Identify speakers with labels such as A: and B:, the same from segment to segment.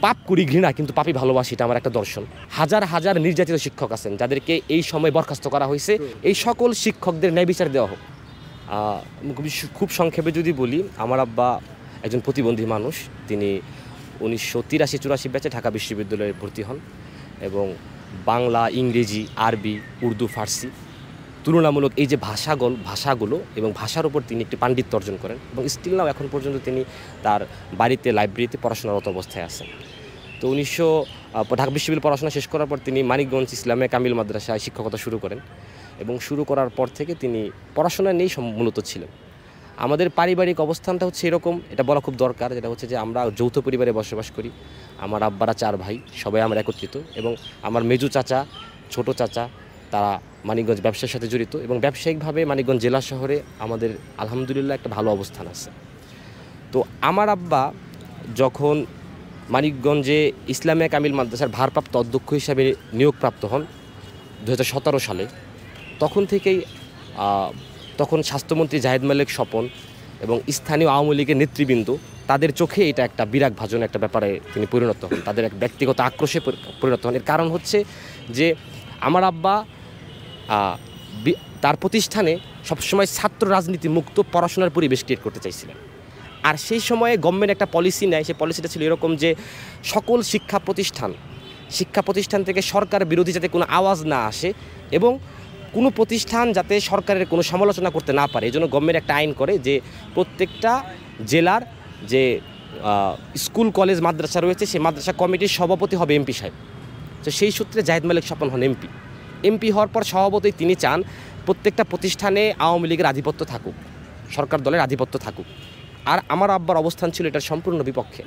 A: পাপ করি ঘৃণা কিন্তু পাপি ভালোবাসি, এটা আমার একটা দর্শন। হাজার হাজার নির্যাতিত শিক্ষক আছেন যাদেরকে এই সময় বরখাস্ত করা হয়েছে, এই সকল শিক্ষকদের ন্যায় বিচার দেওয়া হোক। খুব সংক্ষেপে যদি বলি, আমার আব্বা একজন প্রতিবন্ধী মানুষ। তিনি 1983-84 ব্যাচে ঢাকা বিশ্ববিদ্যালয়ে ভর্তি হন এবং বাংলা, ইংরেজি, আরবি, উর্দু, ফার্সি তুলনামূলক এই যে ভাষাগুলো এবং ভাষার উপর তিনি একটি পাণ্ডিত্য অর্জন করেন এবং স্টিল নাও এখন পর্যন্ত তিনি তার বাড়িতে লাইব্রেরিতে পড়াশোনারত অবস্থায় আছেন। তো ঢাকা বিশ্ববিদ্যালয়ে পড়াশোনা শেষ করার পর তিনি মানিকগঞ্জ ইসলামে কামিল মাদ্রাসায় শিক্ষকতা শুরু করেন এবং শুরু করার পর থেকে তিনি পড়াশোনা নিয়েই মূলত ছিলেন। আমাদের পারিবারিক অবস্থানটা হচ্ছে এরকম, এটা বলা খুব দরকার, যেটা হচ্ছে যে আমরা যৌথ পরিবারে বসবাস করি। আমার আব্বারা 4 ভাই, সবাই আমরা একত্রিত এবং আমার মেজু চাচা, ছোট চাচা তারা মানিকগঞ্জ ব্যবসার সাথে জড়িত এবং ব্যবসায়িকভাবে মানিকগঞ্জ জেলা শহরে আমাদের আলহামদুলিল্লাহ একটা ভালো অবস্থান আছে। তো আমার আব্বা যখন মানিকগঞ্জে ইসলামিয়া কামিল মাদ্রাসার ভারপ্রাপ্ত অধ্যক্ষ হিসাবে নিয়োগপ্রাপ্ত হন 2017 সালে, তখন স্বাস্থ্যমন্ত্রী জাহেদ মালিক স্বপন এবং স্থানীয় আওয়ামী লীগের নেতৃবৃন্দ তাদের চোখে এটা একটা বিরাগ ভাজন একটা ব্যাপারে তিনি পরিণত হন, তাদের এক ব্যক্তিগত আক্রোশে পরিণত হন। এর কারণ হচ্ছে যে আমার আব্বা তার প্রতিষ্ঠানে সবসময় ছাত্র রাজনীতি মুক্ত পড়াশোনার পরিবেশ ক্রিয়েট করতে চাইছিলেন। আর সেই সময়ে গভর্নমেন্ট একটা পলিসি নেয়, সেই পলিসিটা ছিল এরকম যে সকল শিক্ষা প্রতিষ্ঠান থেকে সরকার বিরোধী যাতে কোনো আওয়াজ না আসে এবং কোনো প্রতিষ্ঠান যাতে সরকারের কোনো সমালোচনা করতে না পারে। এই জন্য গভর্নমেন্ট একটা আইন করে যে প্রত্যেকটা জেলার যে স্কুল কলেজ মাদ্রাসা রয়েছে সেই মাদ্রাসা কমিটির সভাপতি হবে এমপি সাহেব। তো সেই সূত্রে জাহেদ মালিক স্বপন হন এমপি হওয়ার পর স্বভাবতই তিনি চান প্রত্যেকটা প্রতিষ্ঠানে আওয়ামী লীগের আধিপত্য থাকুক, সরকার দলের আধিপত্য থাকুক। আর আমার আব্বার অবস্থান ছিল এটার সম্পূর্ণ বিপক্ষে,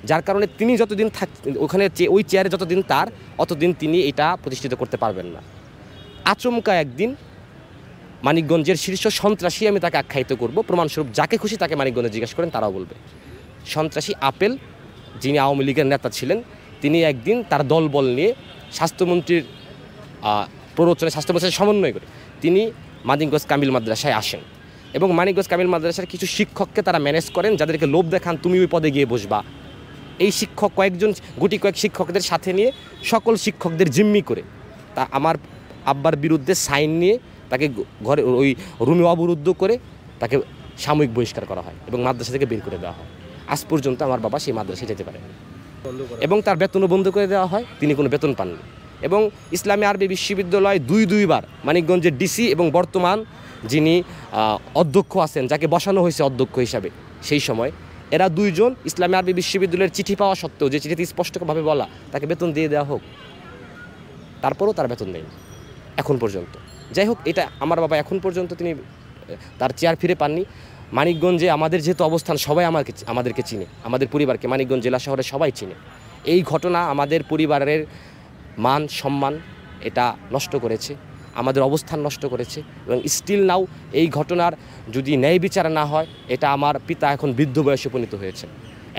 A: যার কারণে তিনি যতদিন ওখানে ওই চেয়ারে যতদিন অতদিন তিনি এটা প্রতিষ্ঠিত করতে পারবেন না। আচমকা একদিন মানিকগঞ্জের শীর্ষ সন্ত্রাসী আমি তাকে আখ্যায়িত করব, প্রমাণস্বরূপ যাকে খুশি তাকে মানিকগঞ্জে জিজ্ঞাসা করেন তারাও বলবে। সন্ত্রাসী আপেল, যিনি আওয়ামী লীগের নেতা ছিলেন, তিনি একদিন তার দলবল নিয়ে স্বাস্থ্যমন্ত্রীর স্বাস্থ্যমন্ত্রীর সমন্বয় করে তিনি মানিকগঞ্জ কামিল মাদ্রাসায় আসেন এবং মানিকগঞ্জ কামিল মাদ্রাসার কিছু শিক্ষককে তারা ম্যানেজ করেন, যাদেরকে লোভ দেখান তুমি ওই পদে গিয়ে বসবা। এই শিক্ষক কয়েক শিক্ষকদের সাথে নিয়ে সকল শিক্ষকদের জিম্মি করে তা আমার আব্বার বিরুদ্ধে সাইন নিয়ে তাকে ঘরে ওই রুমে অবরুদ্ধ করে তাকে সাময়িক বহিষ্কার করা হয় এবং মাদ্রাসা থেকে বের করে দেওয়া হয়। আজ পর্যন্ত আমার বাবা সেই মাদ্রাসায় যেতে পারেন এবং তার বেতনও বন্ধ করে দেওয়া হয়, তিনি কোনো বেতন পাননি। এবং ইসলামী আরবি বিশ্ববিদ্যালয় দুইবার মানিকগঞ্জের ডিসি এবং বর্তমান যিনি অধ্যক্ষ আছেন, যাকে বসানো হয়েছে অধ্যক্ষ হিসাবে সেই সময়, এরা দুইজন ইসলামী আরবি বিশ্ববিদ্যালয়ের চিঠি পাওয়া সত্ত্বেও, যে চিঠিতে স্পষ্টভাবে বলা তাকে বেতন দিয়ে দেওয়া হোক, তারপরেও তার বেতন নেই এখন পর্যন্ত। যাই হোক, এটা আমার বাবা এখন পর্যন্ত তিনি তার চেয়ার ফিরে পাননি। মানিকগঞ্জে আমাদের যেহেতু অবস্থান, সবাই আমাদেরকে চিনে, আমাদের পরিবারকে মানিকগঞ্জ জেলা শহরে সবাই চিনে। এই ঘটনা আমাদের পরিবারের মান সম্মান এটা নষ্ট করেছে, আমাদের অবস্থান নষ্ট করেছে এবং স্টিল নাও এই ঘটনার যদি ন্যায় বিচার না হয়, এটা আমার পিতা এখন বৃদ্ধ বয়সে উপনীত হয়েছে।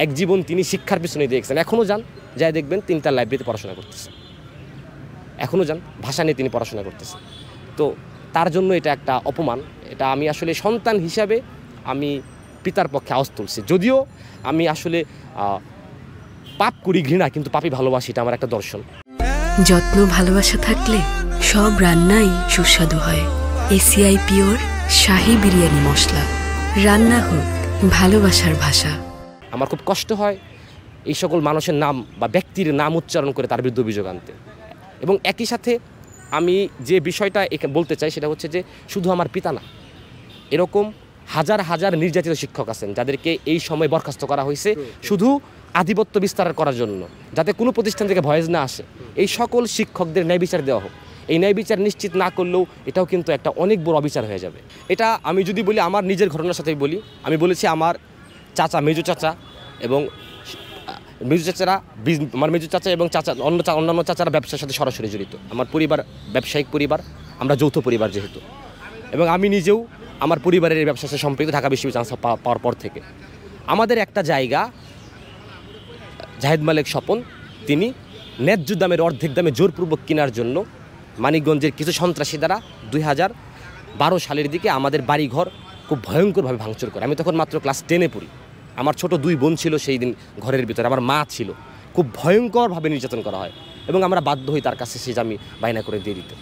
A: এক জীবন তিনি শিক্ষার পিছনে দিয়েছেন, এখনও যান, যাই দেখবেন তিনি তার লাইব্রেরিতে পড়াশোনা করতেছেন, এখনও যান, ভাষা নিয়ে তিনি পড়াশোনা করতেছেন। তো তার জন্য এটা একটা অপমান। এটা আমি আসলে সন্তান হিসাবে আমি পিতার পক্ষে আওয়াজ তুলছি, যদিও আমি আসলে পাপ করি ঘৃণা কিন্তু পাপি ভালোবাসি, এটা আমার একটা দর্শন।
B: যত্ন ভালোবাসা থাকলে সব রান্নাই সুস্বাদু হয়। এসিআই পিওর শাহী বিরিয়ানি মশলা, রান্না হোক ভালোবাসার ভাষা।
A: আমার খুব কষ্ট হয় এই সকল মানুষের নাম বা ব্যক্তির নাম উচ্চারণ করে তার বিরুদ্ধে অভিযোগ আনতে। এবং একই সাথে আমি যে বিষয়টা বলতে চাই সেটা হচ্ছে যে শুধু আমার পিতা না, এরকম হাজার হাজার নির্যাতিত শিক্ষক আছেন যাদেরকে এই সময় বরখাস্ত করা হয়েছে শুধু আধিপত্য বিস্তার করার জন্য, যাতে কোনো প্রতিষ্ঠান থেকে ভয়েস না আসে। এই সকল শিক্ষকদের ন্যায় বিচার দেওয়া হোক। এই ন্যায় বিচার নিশ্চিত না করলেও এটাও কিন্তু একটা অনেক বড় অবিচার হয়ে যাবে। এটা আমি যদি বলি আমার নিজের ঘটনার সাথেই বলি, আমি বলেছি আমার চাচা, মেজু চাচা এবং মেজু চাচা এবং অন্যান্য চাচারা ব্যবসার সাথে সরাসরি জড়িত। আমার পরিবার ব্যবসায়িক পরিবার, আমরা যৌথ পরিবার যেহেতু, এবং আমি নিজেও আমার পরিবারের এই ব্যবসার সাথে সম্পৃক্ত ঢাকা বিশ্ববিদ্যালয় পাওয়ার পর থেকে। আমাদের একটা জায়গা জাহেদ মালিক স্বপন তিনি ন্যায্য দামের অর্ধেক দামে জোরপূর্বক কেনার জন্য মানিকগঞ্জের কিছু সন্ত্রাসী দ্বারা 2012 সালের দিকে আমাদের বাড়িঘর খুব ভয়ঙ্করভাবে ভাঙচুর করে। আমি তখন মাত্র ক্লাস 10-এ পড়ি, আমার ছোট 2 বোন ছিল সেই দিন ঘরের ভিতরে, আমার মা ছিল। খুব ভয়ঙ্করভাবে নির্যাতন করা হয় এবং আমরা বাধ্য হই তার কাছে সেই জামি বায়না করে দিয়ে দিতে।